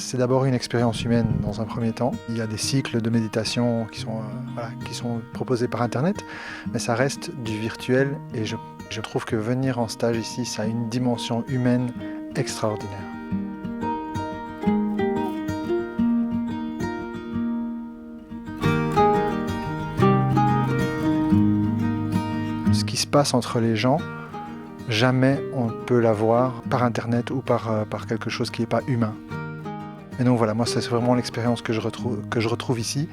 C'est d'abord une expérience humaine dans un premier temps. Il y a des cycles de méditation qui sont proposés par Internet, mais ça reste du virtuel et je trouve que venir en stage ici, ça a une dimension humaine extraordinaire. Ce qui se passe entre les gens, jamais on peut l'avoir par Internet ou par quelque chose qui n'est pas humain. Et donc voilà, moi c'est vraiment l'expérience que je retrouve ici.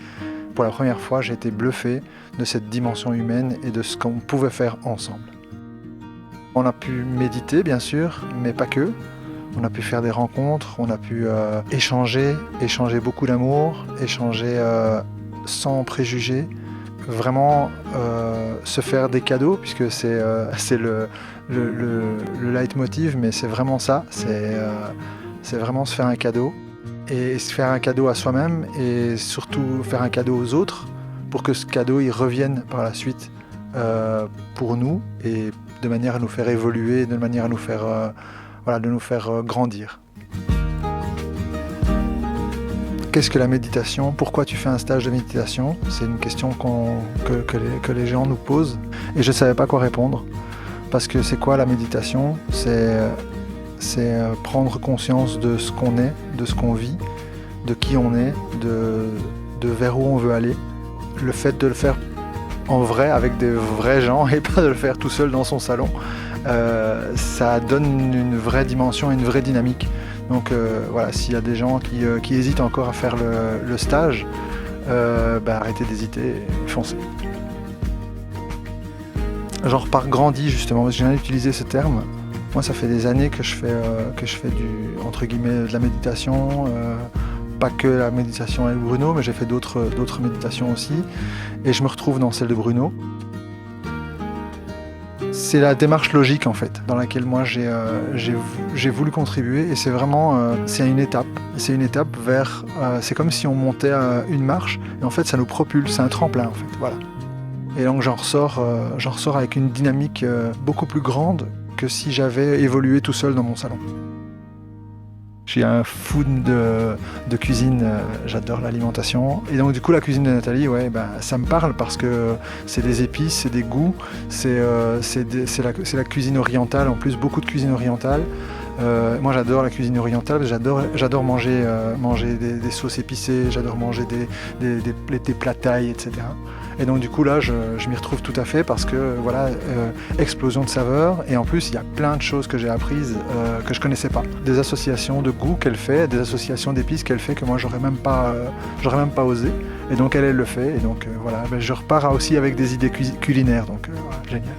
Pour la première fois, j'ai été bluffé de cette dimension humaine et de ce qu'on pouvait faire ensemble. On a pu méditer bien sûr, mais pas que. On a pu faire des rencontres, on a pu échanger beaucoup d'amour, échanger sans préjugés. Vraiment se faire des cadeaux, puisque c'est le leitmotiv, mais c'est vraiment ça, c'est vraiment se faire un cadeau. Et se faire un cadeau à soi-même et surtout faire un cadeau aux autres pour que ce cadeau il revienne par la suite pour nous et de manière à nous faire évoluer, de manière à nous faire, grandir. Qu'est-ce que la méditation? Pourquoi tu fais un stage de méditation? C'est une question que les gens nous posent et je ne savais pas quoi répondre. Parce que c'est quoi la méditation? C'est prendre conscience de ce qu'on est, de ce qu'on vit, de qui on est, de vers où on veut aller. Le fait de le faire en vrai, avec des vrais gens, et pas de le faire tout seul dans son salon, ça donne une vraie dimension, une vraie dynamique. Donc voilà, s'il y a des gens qui hésitent encore à faire le stage, arrêtez d'hésiter et foncez. Genre par grandi justement, parce que j'ai jamais utilisé ce terme. Moi, ça fait des années que je fais entre guillemets, de la méditation, pas que la méditation avec Bruno, mais j'ai fait d'autres méditations aussi, et je me retrouve dans celle de Bruno. C'est la démarche logique en fait, dans laquelle moi j'ai voulu contribuer, et c'est vraiment c'est une étape vers, c'est comme si on montait une marche, et en fait ça nous propulse, c'est un tremplin en fait, voilà. Et donc j'en ressors avec une dynamique beaucoup plus grande que si j'avais évolué tout seul dans mon salon. Je suis un fou de cuisine, j'adore l'alimentation. Et donc du coup la cuisine de Nathalie, ça me parle parce que c'est des épices, c'est des goûts, c'est la cuisine orientale, en plus beaucoup de cuisine orientale. Moi j'adore la cuisine orientale, j'adore manger des sauces épicées, j'adore manger des plats thaï, etc. Et donc du coup là je m'y retrouve tout à fait parce que voilà, explosion de saveurs, et en plus il y a plein de choses que j'ai apprises que je connaissais pas. Des associations de goûts qu'elle fait, des associations d'épices qu'elle fait que moi j'aurais même pas osé. Et donc elle le fait, et donc voilà, je repars aussi avec des idées culinaires, donc voilà, génial.